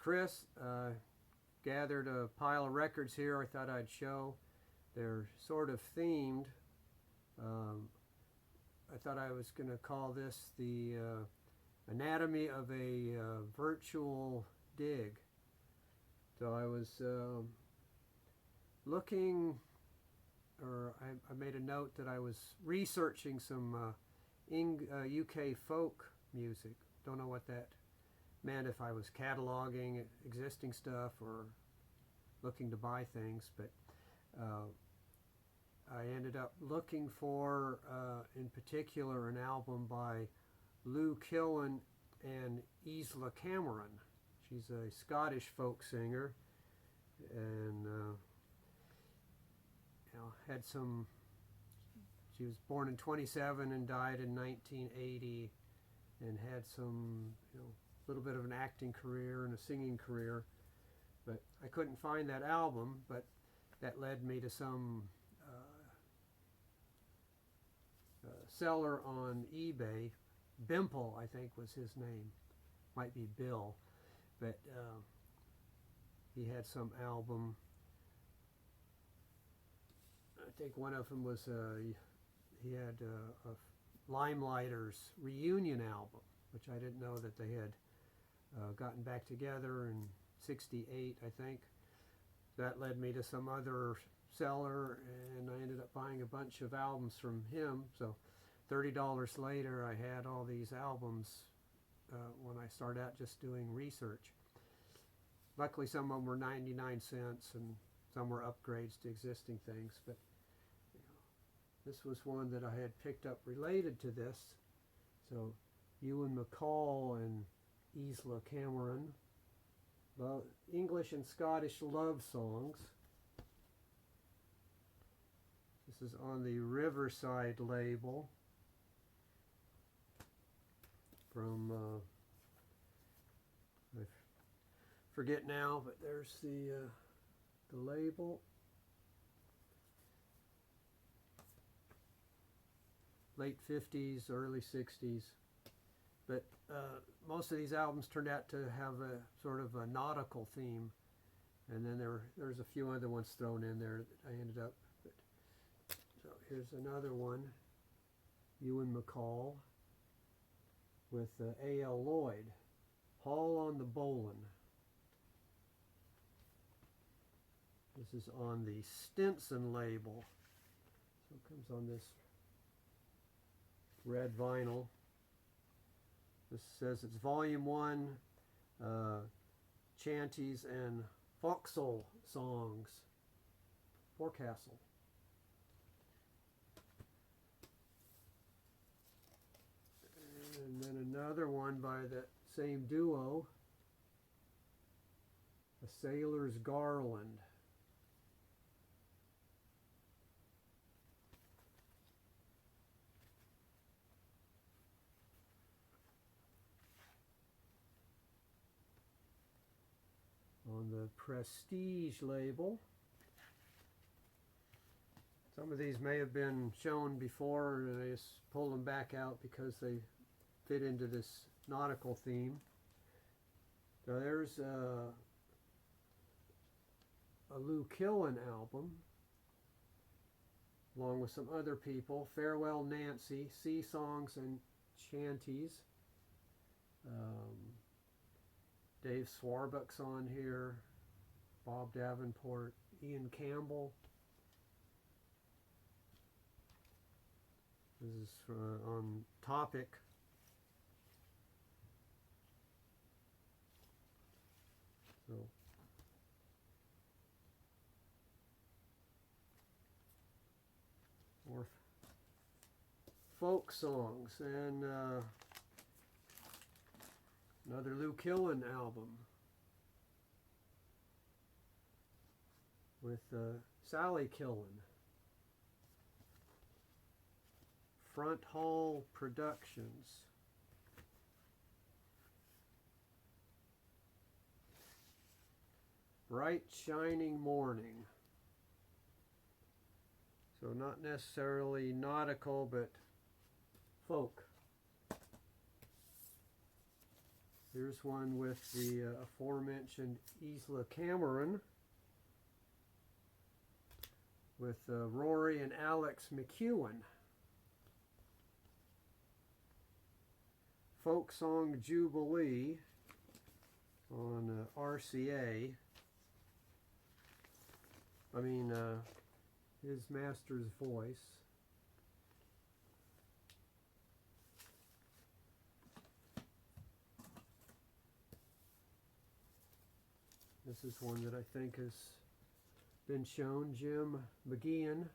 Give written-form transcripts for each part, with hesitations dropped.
Chris. Gathered a pile of records here I thought I'd show. They're sort of themed. I thought I was going to call this the anatomy of a virtual dig. So I was looking, or I made a note that I was researching some UK folk music. Don't know what that meant, if I was cataloging existing stuff or looking to buy things, but I ended up looking for, in particular, an album by Lou Killen and Isla Cameron. She's a Scottish folk singer, and had some. She was born in 27 and died in 1980, and had some, little bit of an acting career and a singing career. But I couldn't find that album, but that led me to some seller on eBay. Bimple, I think, was his name. Might be Bill. But he had some album. I think one of them was, he had a Limelighters reunion album, which I didn't know that they had gotten back together in '68, I think. That led me to some other seller, and I ended up buying a bunch of albums from him. So $30 later, I had all these albums when I started out just doing research. Luckily, some of them were 99 cents, and some were upgrades to existing things. But this was one that I had picked up related to this. So Ewan MacColl and Isla Cameron, English and Scottish love songs. This is on the Riverside label from, I forget now, but there's the label. Late 50s, early 60s. But most of these albums turned out to have a sort of a nautical theme, and then there's a few other ones thrown in there that I ended up. So here's another one, Ewan MacColl with A.L. Lloyd, Haul on the Bowline. This is on the Stinson label, so it comes on this red vinyl. This says it's Volume 1, Chanties and Folksong songs, Forecastle. And then another one by that same duo, A Sailor's Garland. On the Prestige label. Some of these may have been shown before, and I just pulled them back out because they fit into this nautical theme. So there's a Lou Killen album, along with some other people. Farewell Nancy, Sea Songs and Chanties. Dave Swarbuck's on here, Bob Davenport, Ian Campbell. This is on Topic. So more folk songs, and another Lou Killen album with Sally Killen. Front Hall Productions. Bright Shining Morning. So not necessarily nautical, but folk. Here's one with the aforementioned Isla Cameron with Rory and Alex McEwen. Folksong Jubilee on RCA. I mean, his master's voice. This is one that I think has been shown. Jim McEwen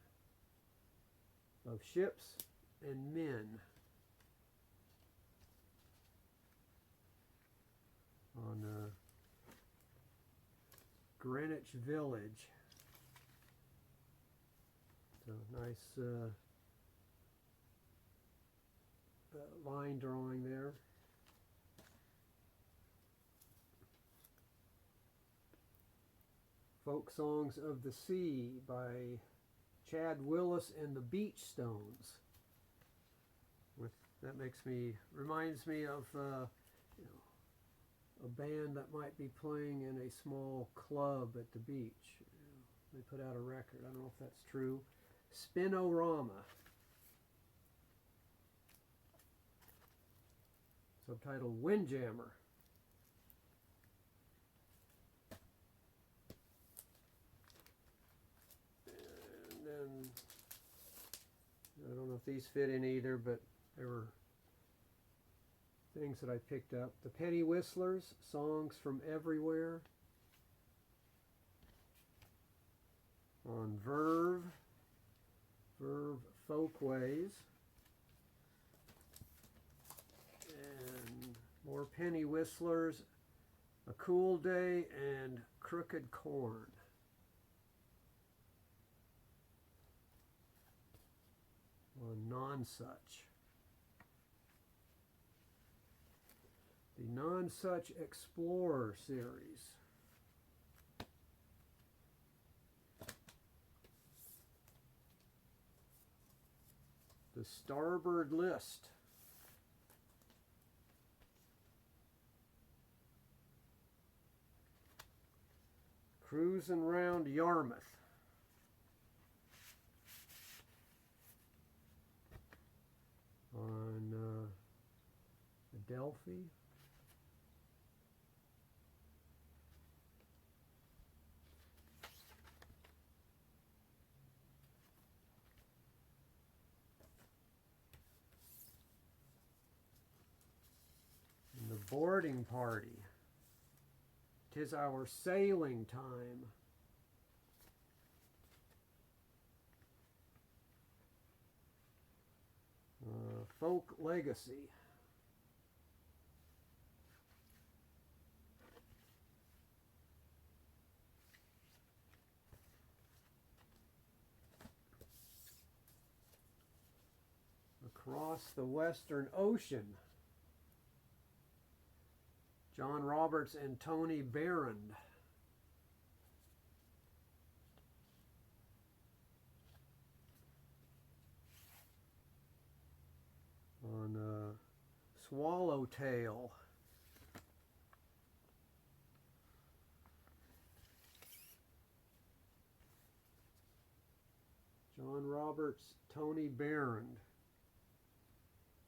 of Ships and Men on Greenwich Village. So nice line drawing there. Folk Songs of the Sea by Chad Willis and the Beachstones. That reminds me of you know, a band that might be playing in a small club at the beach. They put out a record. I don't know if that's true. Spinorama. Subtitled Windjammer. And then, I don't know if these fit in either, but there were things that I picked up. The Pennywhistlers, Songs from Everywhere. On Verve Folkways, and more Pennywhistlers, A Cool Day, and Crooked Corn. On Non-Such. The Non-Such Explorer series. The Starboard List. Cruising Round Yarmouth. On Adelphi. The Boarding Party. 'Tis Our Sailing Time. Folk Legacy. Across the Western Ocean. John Roberts and Tony Barrand. On Swallowtail. John Roberts, Tony Barrand,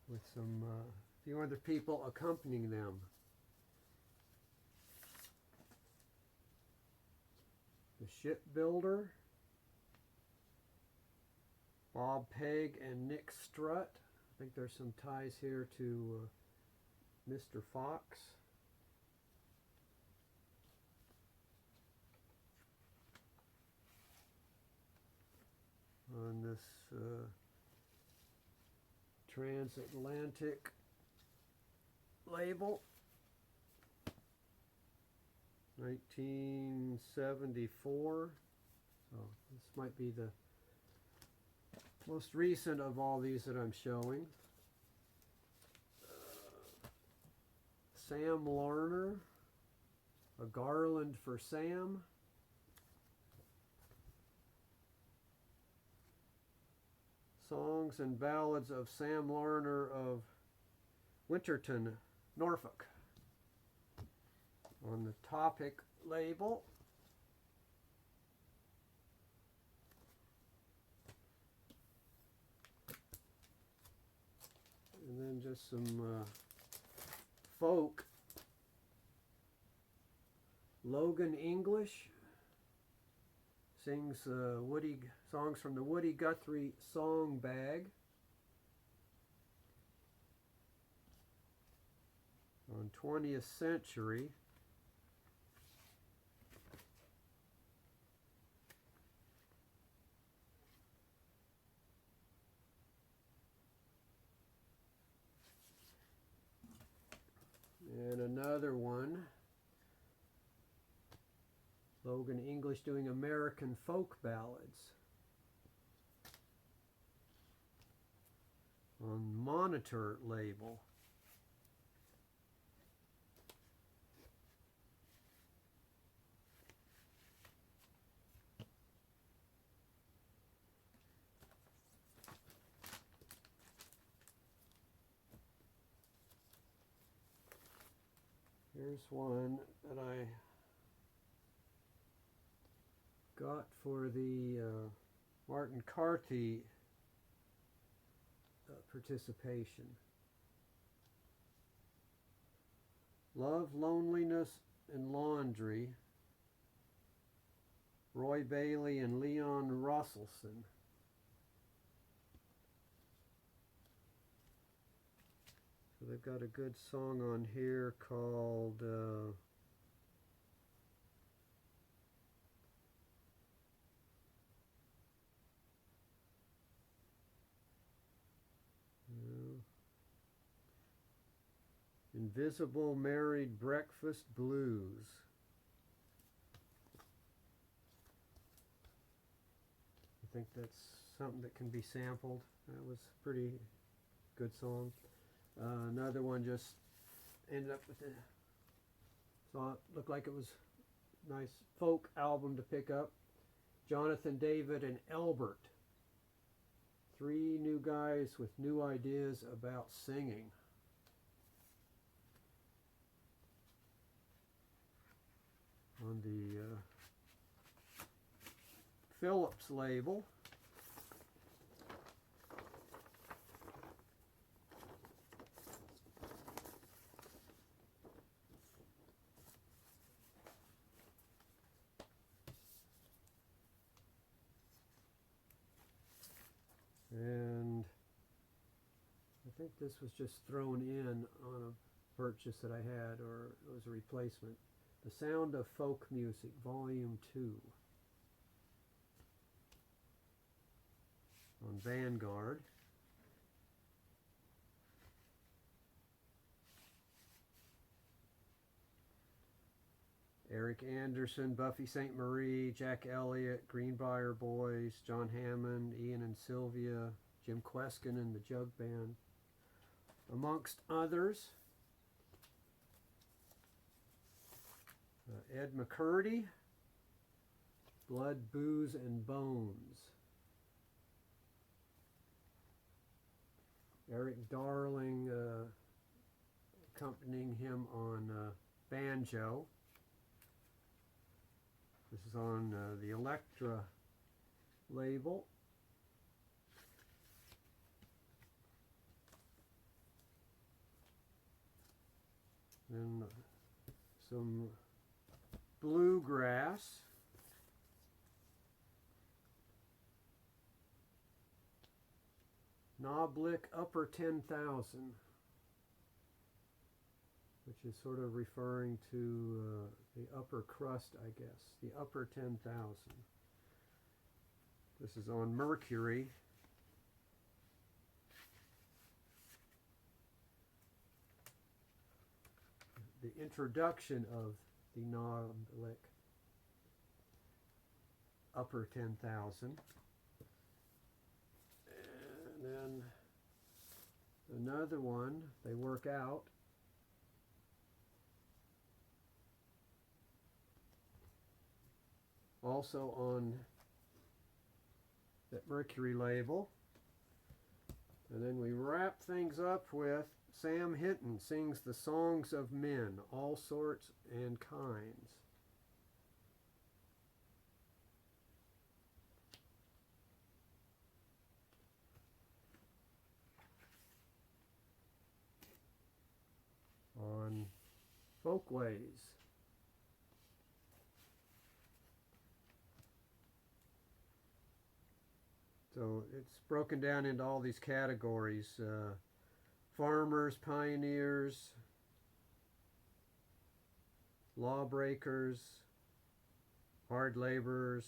with some few other people accompanying them. The Shipbuilder, Bob Pegg and Nick Strutt. I think there's some ties here to Mr. Fox. On this transatlantic label. 1974. So this might be the most recent of all these that I'm showing. Sam Larner, A Garland for Sam. Songs and Ballads of Sam Larner of Winterton, Norfolk. on the Topic label. And then just some folk. Logan English sings songs from the Woody Guthrie song bag. On 20th Century. And another one, Logan English doing American folk ballads on Monitor label. Here's one that I got for the Martin Carthy participation. Love, Loneliness, and Laundry. Roy Bailey and Leon Rosselson. So they've got a good song on here called Invisible Married Breakfast Blues. I think that's something that can be sampled. That was a pretty good song. Another one just ended up with so it looked like it was a nice folk album to pick up. Jonathan David and Elbert. 3 new guys with new ideas about singing. On the Phillips label. And I think this was just thrown in on a purchase that I had, or it was a replacement. The Sound of Folk Music, Volume 2. On Vanguard. Eric Anderson, Buffy St. Marie, Jack Elliott, Greenbrier Boys, John Hammond, Ian and Sylvia, Jim Queskin and the Jug Band, amongst others. Ed McCurdy, Blood, Booze, and Bones. Eric Darling accompanying him on banjo. This is on the Electra label. Then some bluegrass. Knoblick Upper 10,000, which is sort of referring to the upper crust, I guess, the upper 10,000. This is on Mercury. The introduction of the Knoblick Upper 10,000. And then another one, they work out. Also on that Mercury label. And then we wrap things up with Sam Hinton sings the songs of men, all sorts and kinds. On folkways. So it's broken down into all these categories. Farmers, pioneers, lawbreakers, hard laborers,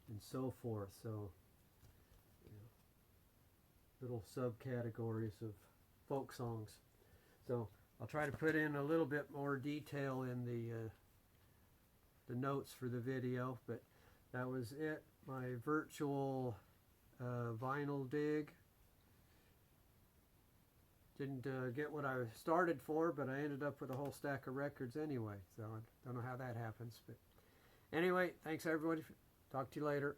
and so forth. So, little subcategories of folk songs. So I'll try to put in a little bit more detail in the notes for the video, but that was it. My virtual vinyl dig. Didn't get what I started for, but I ended up with a whole stack of records anyway, so I don't know how that happens. But anyway, thanks everybody. Talk to you later.